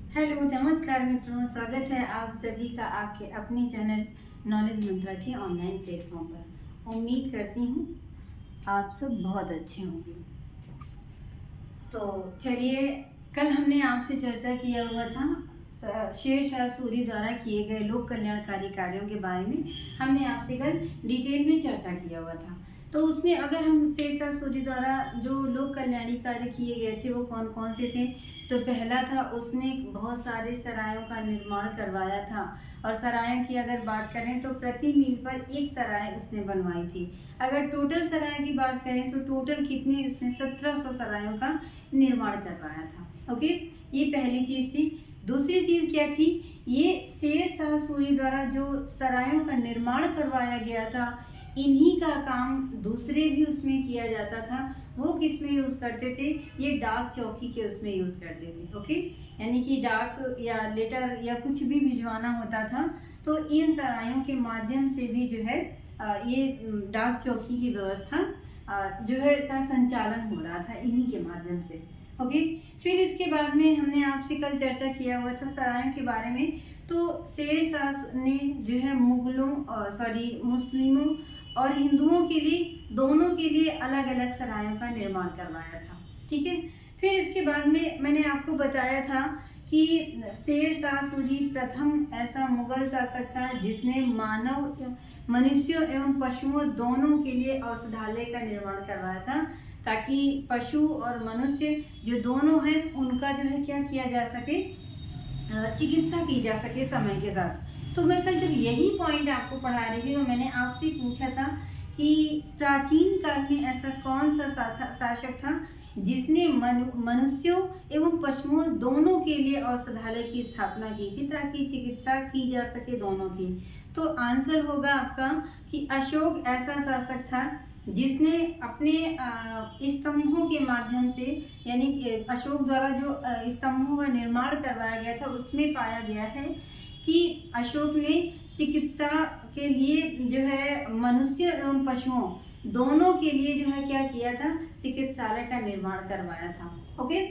Hello, नमस्कार मित्रों। स्वागत है आप सभी का आपके अपने चैनल नॉलेज मंत्रा के ऑनलाइन प्लेटफॉर्म पर। उम्मीद करती हूँ आप सब बहुत अच्छे होंगे। तो चलिए, कल हमने आपसे चर्चा किया हुआ था शेरशाह सूरी द्वारा किए गए लोक कल्याणकारी कार्यों के बारे में। हमने आपसे कल डिटेल में चर्चा किया हुआ था। तो उसमें अगर हम शेरशाह सूरी द्वारा जो लोक कल्याणी कार्य किए गए थे वो कौन कौन से थे, तो पहला था उसने बहुत सारे सरायों का निर्माण करवाया था। और सरायों की अगर बात करें तो प्रति मील पर एक सराय उसने बनवाई थी। अगर टोटल सराय की बात करें तो टोटल कितने, इसने 1700 सरायों का निर्माण करवाया था। ओके, ये पहली चीज़ थी। दूसरी चीज़ क्या थी, ये शेरशाह सूरी द्वारा जो सरायों का निर्माण करवाया गया था, इन्हीं का काम दूसरे भी उसमें किया जाता था। वो किस में यूज़ करते थे, ये डाक चौकी के उसमें यूज़ करते थे। ओके, यानी कि डाक या लेटर या कुछ भी भिजवाना होता था तो इन सरायों के माध्यम से भी जो है ये डाक चौकी की व्यवस्था जो है का संचालन हो रहा था इन्हीं के माध्यम से। ओके, फिर इसके बाद में हमने आपसे कल चर्चा किया हुआ था सरायों के बारे में। तो शेरशाह ने जो है मुस्लिमों और हिंदुओं के लिए, दोनों के लिए अलग अलग सरायों का निर्माण करवाया था। ठीक है, फिर इसके बाद में मैंने आपको बताया था कि शेरशाह सूरी प्रथम ऐसा मुगल शासक था जिसने मनुष्यों एवं पशुओं दोनों के लिए औषधालय का निर्माण करवाया था, ताकि पशु और मनुष्य जो दोनों हैं उनका जो है क्या किया जा सके, चिकित्सा की जा सके समय के साथ। तो मैं कल जब यही पॉइंट आपको पढ़ा रही थी तो मैंने आपसे पूछा था कि प्राचीन काल में ऐसा कौन सा शासक था जिसने मनुष्यों एवं पशुओं दोनों के लिए औषधालय की स्थापना की थी ताकि चिकित्सा की जा सके दोनों की। तो आंसर होगा आपका कि अशोक ऐसा शासक था जिसने अपने स्तंभों के माध्यम से, यानी अशोक द्वारा जो स्तंभों का निर्माण करवाया गया था उसमें पाया गया है कि अशोक ने चिकित्सा के लिए जो है मनुष्य एवं पशुओं दोनों के लिए जो है क्या किया था, चिकित्सालय का निर्माण करवाया था। ओके,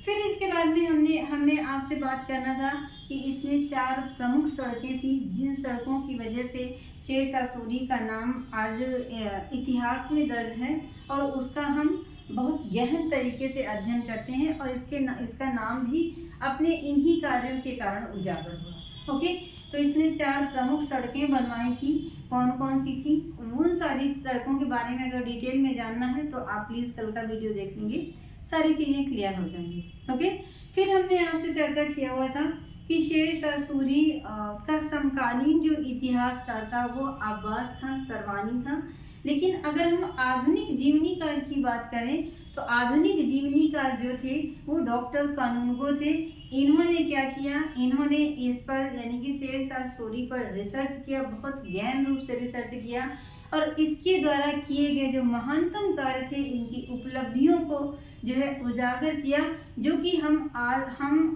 फिर इसके बाद में हमें आपसे बात करना था कि इसने 4 प्रमुख सड़कें थी जिन सड़कों की वजह से शेरशाह सूरी का नाम आज इतिहास में दर्ज है और उसका हम बहुत गहन तरीके से अध्ययन करते हैं और इसका नाम भी अपने इन्हीं कार्यों के कारण उजागर हुआ। ओके, तो इसने 4 प्रमुख सड़कें बनवाई थी। कौन कौन सी थी, उन सारी सड़कों के बारे में अगर डिटेल में जानना है तो आप प्लीज़ कल का वीडियो देख लेंगे, सारी चीज़ें क्लियर हो जाएंगी। ओके, फिर हमने आपसे चर्चा किया हुआ था कि शेरशाह सूरी का समकालीन जो इतिहासकार था वो अब्बास था, सरवानी था। लेकिन अगर हम आधुनिक जीवनीकार की बात करें तो आधुनिक जीवनीकार जो थे वो डॉक्टर कानूनगो थे। इन्होंने क्या किया, इन्होंने इस पर यानी कि शेरशाह सूरी पर रिसर्च किया, बहुत गहन रूप से रिसर्च किया और इसके द्वारा किए गए जो महानतम कार्य थे इनकी उपलब्धियों को जो है उजागर किया, जो कि हम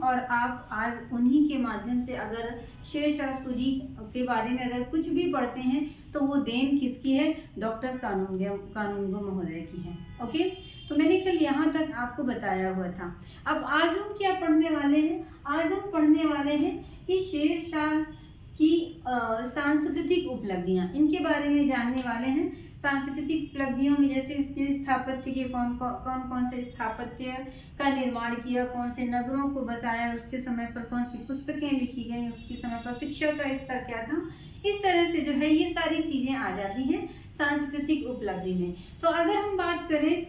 और आप आज उन्हीं के माध्यम से अगर शेरशाह सूरी के बारे में अगर कुछ भी पढ़ते हैं तो वो देन किसकी है, डॉक्टर कानूनगो महोदय की है। ओके, तो मैंने कल यहाँ तक आपको बताया हुआ था। अब आज हम क्या पढ़ने वाले हैं, आज हम पढ़ने वाले हैं कि शेरशाह की सांस्कृतिक उपलब्धियां, इनके बारे में जानने वाले हैं। सांस्कृतिक उपलब्धियों में जैसे इसके स्थापत्य के कौन कौन से स्थापत्य का निर्माण किया, कौन से नगरों को बसाया, उसके समय पर कौन सी पुस्तकें लिखी गई, उसके समय पर शिक्षा का स्तर क्या था, इस तरह से जो है ये सारी चीज़ें आ जाती हैं सांस्कृतिक उपलब्धि में। तो अगर हम बात करें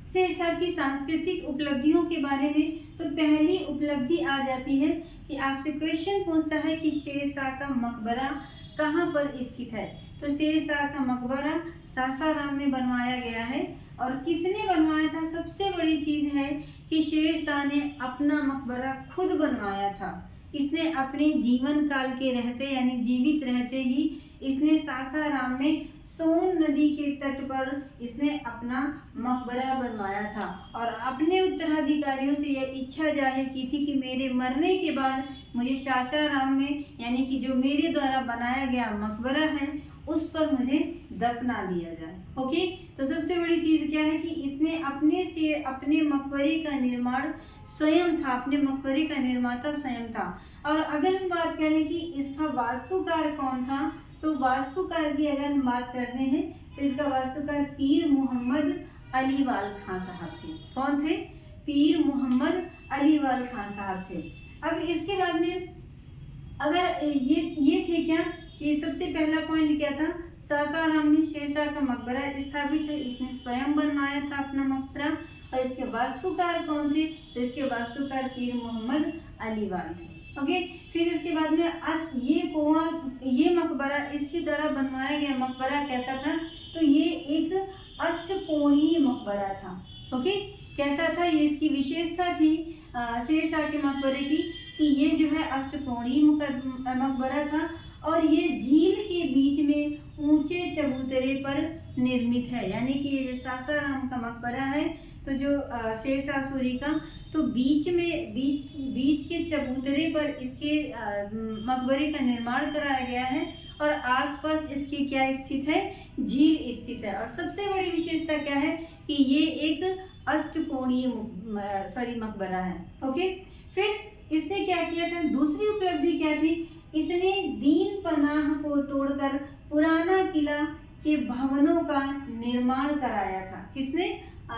शेरशाह की सांस्कृतिक उपलब्धियों के बारे में तो पहली उपलब्धि आ जाती है कि आपसे क्वेश्चन पूछता है कि शेरशाह का मकबरा कहाँ पर स्थित है। तो शेरशाह का मकबरा सासाराम में बनवाया गया है। और किसने बनवाया था, सबसे बड़ी चीज़ है कि शेरशाह ने अपना मकबरा खुद बनवाया था। इसने अपने जीवन काल के रहते यानी जीवित रहते ही इसने सासाराम में सोन नदी के तट पर इसने अपना मकबरा बनवाया था और अपने उत्तराधिकारियों से यह इच्छा जाहिर की थी कि मेरे मरने के बाद मुझे सासाराम में यानी कि जो मेरे द्वारा बनाया गया मकबरा है उस पर मुझे दफना दिया जाए। ओके, तो सबसे बड़ी चीज क्या है कि इसने अपने मकबरे का निर्माण स्वयं था, अपने मकबरे का निर्माता स्वयं था। और अगर हम बात करें कि इसका वास्तुकार कौन था, तो वास्तुकार की अगर हम बात करते हैं तो इसका वास्तुकार पीर मोहम्मद अलीवाल खां साहब थे। कौन थे? पीर मोहम्मद अलीवाल खां साहब थे। अब इसके बाद में अगर ये थे क्या कि सबसे पहला पॉइंट क्या था, सासाराम में शेरशाह का मकबरा स्थापित है, इसने स्वयं बनवाया था अपना मकबरा। और इसके वास्तुकार कौन थे, तो इसके वास्तुकार पीर मोहम्मद अलीवाल थे। ओके, फिर इसके बाद में ये मकबरा इसकी द्वारा बनवाया गया मकबरा कैसा था, तो ये एक अष्टकोणीय मकबरा था। ओके, कैसा था, ये इसकी विशेषता थी शेरशाह के मकबरे की कि ये जो है अष्टकोणीय मकबरा था और ये झील के बीच में ऊंचे चबूतरे पर निर्मित है। यानी कि ये जो सासाराम का मकबरा है, तो जो शेरशाह सूरी का, तो बीच के चबूतरे पर इसके मकबरे का निर्माण कराया गया है और आसपास इसके क्या स्थित है, झील स्थित है। और सबसे बड़ी विशेषता क्या है कि ये एक अष्टकोणीय मकबरा है। ओके, फिर इसने क्या किया था, दूसरी उपलब्धि क्या थी, इसने दीन पनाह को तोड़कर पुराना किला के भवनों का निर्माण कराया था। किसने?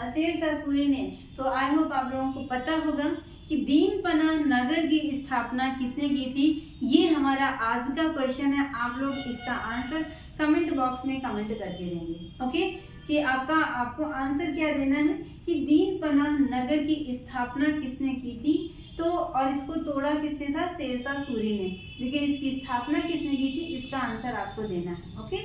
शेरशाह सूरी ने। तो आई होप आप लोगों को पता होगा कि दीन पनाह नगर की स्थापना किसने की थी। ये हमारा आज का क्वेश्चन है, आप लोग इसका आंसर कमेंट बॉक्स में कमेंट करके देंगे। ओके, कि आपको आंसर क्या देना है कि दीन पनाह नगर की स्थापना किसने की थी, तो और इसको तोड़ा किसने था, शेरशाह सूरी ने। लेकिन इसकी स्थापना किसने की थी, इसका आंसर आपको देना है। ओके,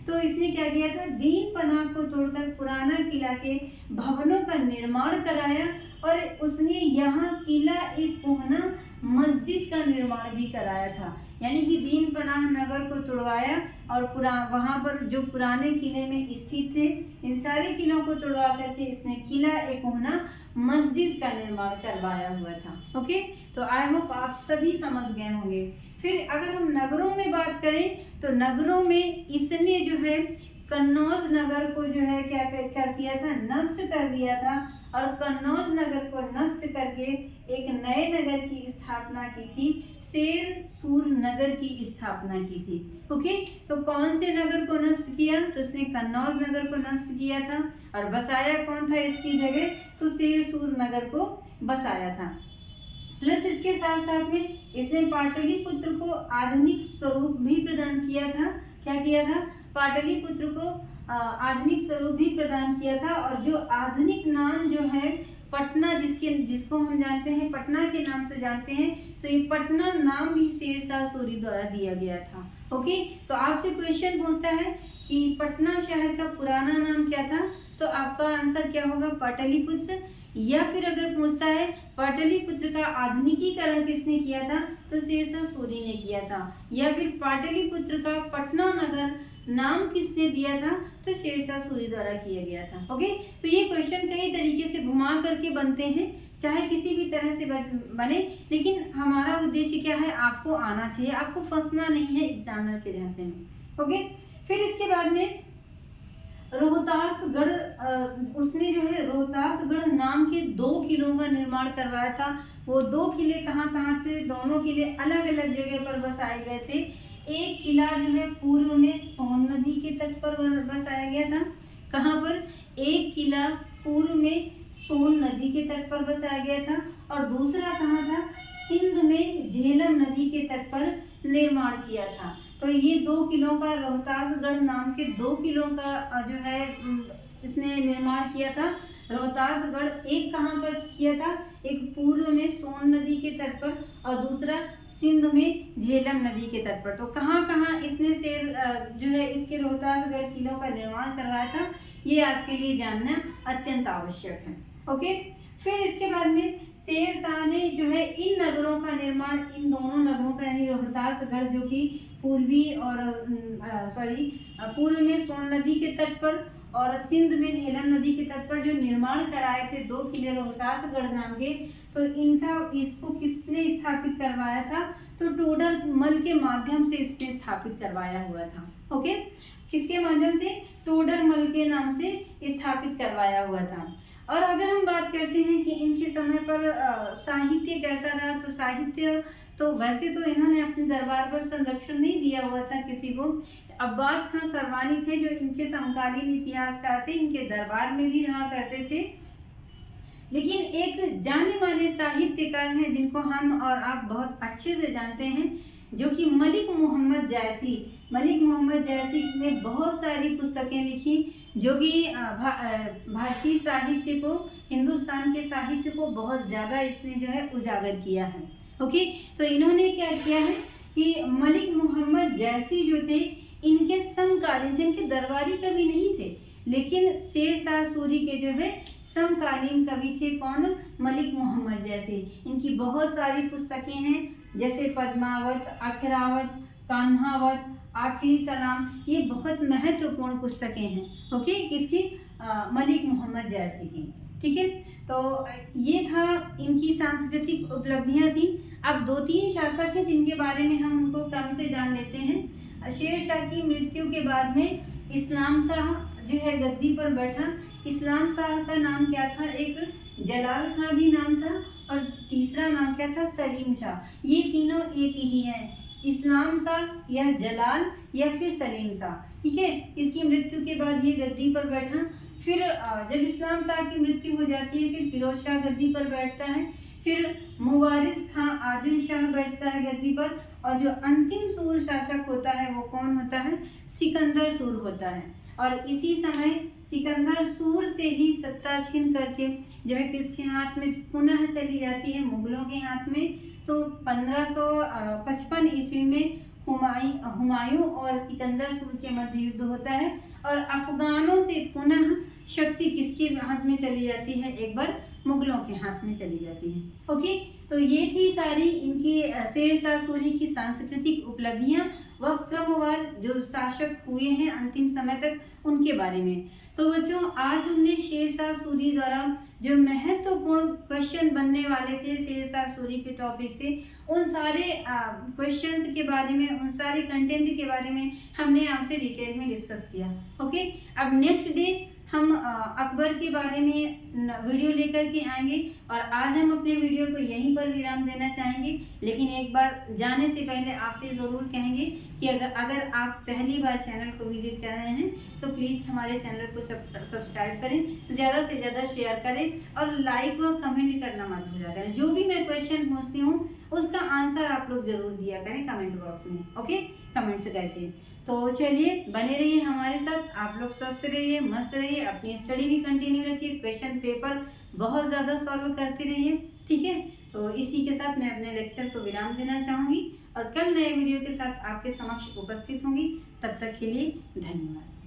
तो इसने क्या किया था, दीन पनाह को तोड़कर पुराना किला के भवनों का निर्माण कराया और उसने यहाँ किला एक कोहना मस्जिद का निर्माण भी कराया था। यानी कि दीन पनाह नगर को तोड़वाया और वहाँ पर जो पुराने किले में स्थित थे, इन सारे किलों को तोड़वा करके इसने किला एक कोहना मस्जिद का निर्माण करवाया हुआ था। ओके, तो आई होप आप सभी समझ गए होंगे। फिर अगर हम नगरों में बात करें तो नगरों में इसने जो है कन्नौज नगर को जो है क्या कर दिया था, नष्ट कर दिया था। और कन्नौज नगर को नष्ट करके एक नए नगर की स्थापना की थी, शेर सूर नगर की स्थापना की थी। ओके, तो कौन से नगर को नष्ट किया, तो इसने कन्नौज नगर को नष्ट किया था और बसाया कौन था इसकी जगह, तो शेर सूर नगर को बसाया था। प्लस इसके साथ साथ में इसने पाटलिपुत्र को आधुनिक स्वरूप भी प्रदान किया था। क्या किया था, पाटलिपुत्र को आधुनिक स्वरूप भी प्रदान किया था। और जो आधुनिक नाम जो है पटना, जिसको हम जानते हैं पटना के नाम से जानते हैं, तो ये पटना नाम भी शेरशाह सूरी द्वारा दिया गया था। ओके, तो आपसे क्वेश्चन पूछता है कि पटना शहर का पुराना नाम क्या था, तो आपका आंसर क्या होगा, पाटलिपुत्र। या फिर अगर पूछता है पाटलिपुत्र का आधुनिकीकरण किसने किया था, तो शेरशाह सूरी ने किया था। या फिर पाटलिपुत्र का पटना नगर नाम किसने दिया था, तो शेरशाह सूरी द्वारा किया गया था। ओके, तो ये क्वेश्चन कई तरीके से घुमा करके बनते हैं, चाहे किसी भी तरह से बने, लेकिन हमारा उद्देश्य क्या है, आपको आना चाहिए, आपको फंसना नहीं है एग्जामिनर के झांसे में। ओके, फिर इसके बाद में रोहतासगढ़, उसने जो है रोहतासगढ़ नाम के 2 किलों का निर्माण करवाया था। वो 2 किले कहाँ से, दोनों किले अलग अलग जगह पर बसाए गए थे। एक किला जो है पूर्व में सोन नदी के तट पर बसाया गया था। कहाँ पर, एक किला पूर्व में सोन नदी के तट पर बसाया गया था और दूसरा कहाँ था, सिंध में झेलम नदी के तट पर निर्माण किया था। तो ये 2 किलों का, रोहतासगढ़ नाम के 2 किलों का जो है इसने निर्माण किया था। रोहतासगढ़ एक कहाँ पर किया था, एक पूर्व में सोन नदी के तट पर और दूसरा सिंध में झेलम नदी के तट पर। तो कहाँ कहाँ इसने जो है इसके रोहतासगढ़ किलों का निर्माण करवाया था, ये आपके लिए जानना अत्यंत आवश्यक है। ओके, फिर इसके बाद में शेरशाह ने जो है इन नगरों का निर्माण, इन दोनों नगरों का, यानी रोहतासगढ़ जो कि पूर्व में सोन नदी के तट पर और सिंध में झेलम नदी के तट पर जो निर्माण कराए थे 2 किले रोहतासगढ़ नाम के, तो इसको किसने स्थापित करवाया था, तो टोडर मल के माध्यम से इसने स्थापित करवाया हुआ था। ओके, किसके माध्यम से? टोडरमल के नाम से स्थापित करवाया हुआ था। और अगर हम बात करते हैं कि इनके समय पर साहित्य कैसा रहा, तो साहित्य तो वैसे तो इन्होंने अपने दरबार पर संरक्षण नहीं दिया हुआ था किसी को। अब्बास खां सरवानी थे जो इनके समकालीन इतिहासकार थे, इनके दरबार में भी रहा करते थे। लेकिन एक जाने माने साहित्यकार हैं जिनको हम और आप बहुत अच्छे से जानते हैं, जो कि मलिक मोहम्मद जायसी। मलिक मोहम्मद जायसी ने बहुत सारी पुस्तकें लिखी जो कि भारतीय साहित्य को, हिंदुस्तान के साहित्य को बहुत ज़्यादा इसने जो है उजागर किया है। ओके, तो इन्होंने क्या किया है कि मलिक मोहम्मद जायसी जो थे इनके समकालीन थे, इनके दरबारी कवि नहीं थे, लेकिन शेरशाह सूरी के जो है समकालीन कवि थे। कौन? मलिक मोहम्मद जायसी। इनकी बहुत सारी पुस्तकें हैं, जैसे पद्मावत, अखरावत, कान्हावत, आखिरी सलाम, ये बहुत महत्वपूर्ण पुस्तकें हैं। ओके, किसकी? मलिक मोहम्मद जायसी की। ठीक है, तो ये था इनकी सांस्कृतिक उपलब्धियां थी। अब 2-3 शासक हैं जिनके बारे में हम उनको क्रम से जान लेते हैं। शेरशाह की मृत्यु के बाद में इस्लाम शाह जो है गद्दी पर बैठा। इस्लाम शाह का नाम क्या था? एक जलाल खां भी नाम था, और तीसरा नाम क्या था? सलीम शाह। ये तीनों एक ही हैं, इस्लाम शाह या जलाल या फिर सलीम शाह। ठीक है, इसकी मृत्यु के बाद ये गद्दी पर बैठा। फिर जब इस्लाम शाह की मृत्यु हो जाती है, फिर फिरोज शाह गद्दी पर बैठता है। फिर मुवारिस खां आदिल शाह बैठता है गद्दी पर, और जो अंतिम सूर शासक होता है वो कौन होता है? सिकंदर सूर होता है। और इसी समय सिकंदर सूर से ही सत्ता छीन करके जो है किसके हाथ में पुनः चली जाती है? मुगलों के हाथ में। तो 1555 ईस्वी में हुमायूं और सिकंदर सूर के मध्य युद्ध होता है, और अफगानों से पुनः शक्ति किसके हाथ में चली जाती है? एक बार मुगलों के हाथ में चली जाती है। ओके, तो ये थी सारी इनकी शेरशाह सूरी की सांस्कृतिक उपलब्धियां व क्रमवार जो शासक हुए हैं अंतिम समय तक उनके बारे में। तो बच्चों, आज हमने शेरशाह सूरी द्वारा जो महत्वपूर्ण क्वेश्चन बनने वाले थे शेरशाह सूरी के टॉपिक से, उन सारे क्वेश्चंस के बारे में, उन सारे कंटेंट के बारे में हमने आपसे डिटेल में डिस्कस किया। ओके, अब नेक्स्ट डे हम अकबर के बारे में वीडियो लेकर के आएंगे, और आज हम अपने वीडियो को यहीं पर विराम देना चाहेंगे। लेकिन एक बार जाने से पहले आपसे ज़रूर कहेंगे कि अगर आप पहली बार चैनल को विजिट कर रहे हैं तो प्लीज़ हमारे चैनल को सब्सक्राइब करें, ज़्यादा से ज़्यादा शेयर करें, और लाइक व कमेंट करना मत भूला करें। जो भी मैं क्वेश्चन पूछती हूँ उसका आंसर आप लोग ज़रूर दिया करें कमेंट बॉक्स में। ओके, कमेंट्स करके। तो चलिए, बने रहिए हमारे साथ, आप लोग स्वस्थ रहिए, मस्त रहिए, अपनी स्टडी भी कंटिन्यू रखिए, क्वेश्चन पेपर बहुत ज़्यादा सॉल्व करते रहिए। ठीक है, तो इसी के साथ मैं अपने लेक्चर को विराम देना चाहूँगी, और कल नए वीडियो के साथ आपके समक्ष उपस्थित होंगी। तब तक के लिए धन्यवाद।